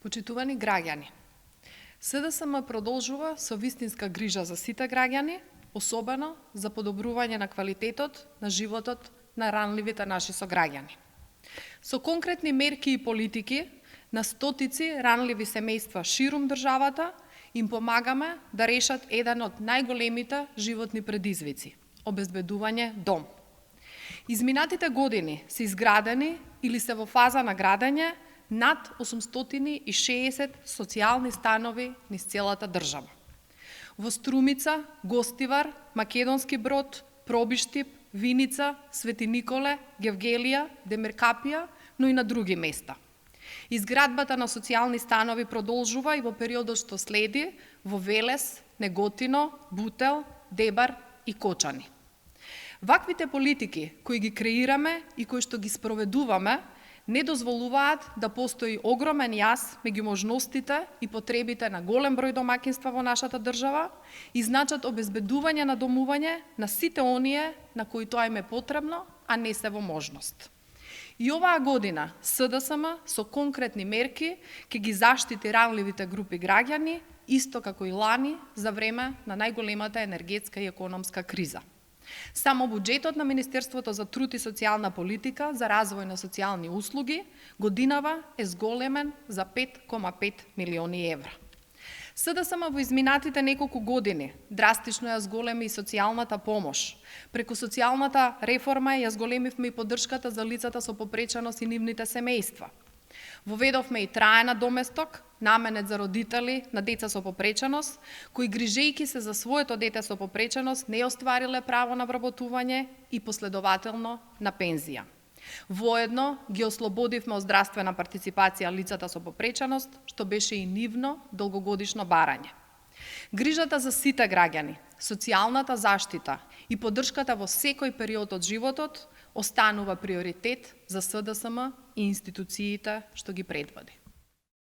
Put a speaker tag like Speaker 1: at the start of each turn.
Speaker 1: Почитувани граѓани, СДСМ продолжува со вистинска грижа за сите граѓани, особено за подобрување на квалитетот на животот на ранливите наши сограѓани. Со конкретни мерки и политики на стотици ранливи семејства ширум државата им помагаме да решат еден од најголемите животни предизвици – обезбедување дом. Изминатите години се изградени или се во фаза на градење над 860 социјални станови низ целата држава. Во Струмица, Гостивар, Македонски Брод, Пробиштип, Виница, Свети Николе, Гевгелија, Демиркапија, но и на други места. Изградбата на социјални станови продолжува и во периодот што следи во Велес, Неготино, Бутел, Дебар и Кочани. Ваквите политики кои ги креираме и кои што ги спроведуваме не дозволуваат да постои огромен јаз меѓу можностите и потребите на голем број домаќинства во нашата држава и значат обезбедување на домување на сите оние на кои тоа им е потребно, а не се во можност. И оваа година СДСМ со конкретни мерки ќе ги заштити ранливите групи граѓани, исто како и лани за време на најголемата енергетска и економска криза. Само буџетот на Министерството за труд и социјална политика за развој на социјални услуги годинава е зголемен за 5,5 милиони евра. СДСМ во изминатите неколку години драстично ја зголеми и социјалната помош. Преку социјалната реформа ја зголемивме и поддршката за лицата со попреченост и нивните семејства. Воведовме и траен доместок, наменет за родители на деца со попреченост, кои грижејќи се за своето дете со попреченост не оствариле право на вработување и последователно на пензија. Воедно ги ослободивме од здравствена партиципација лицата со попреченост, што беше и нивно долгогодишно барање. Грижата за сите граѓани, социјалната заштита и поддршката во секој период од животот останува приоритет за СДСМ и институциите што ги предводи.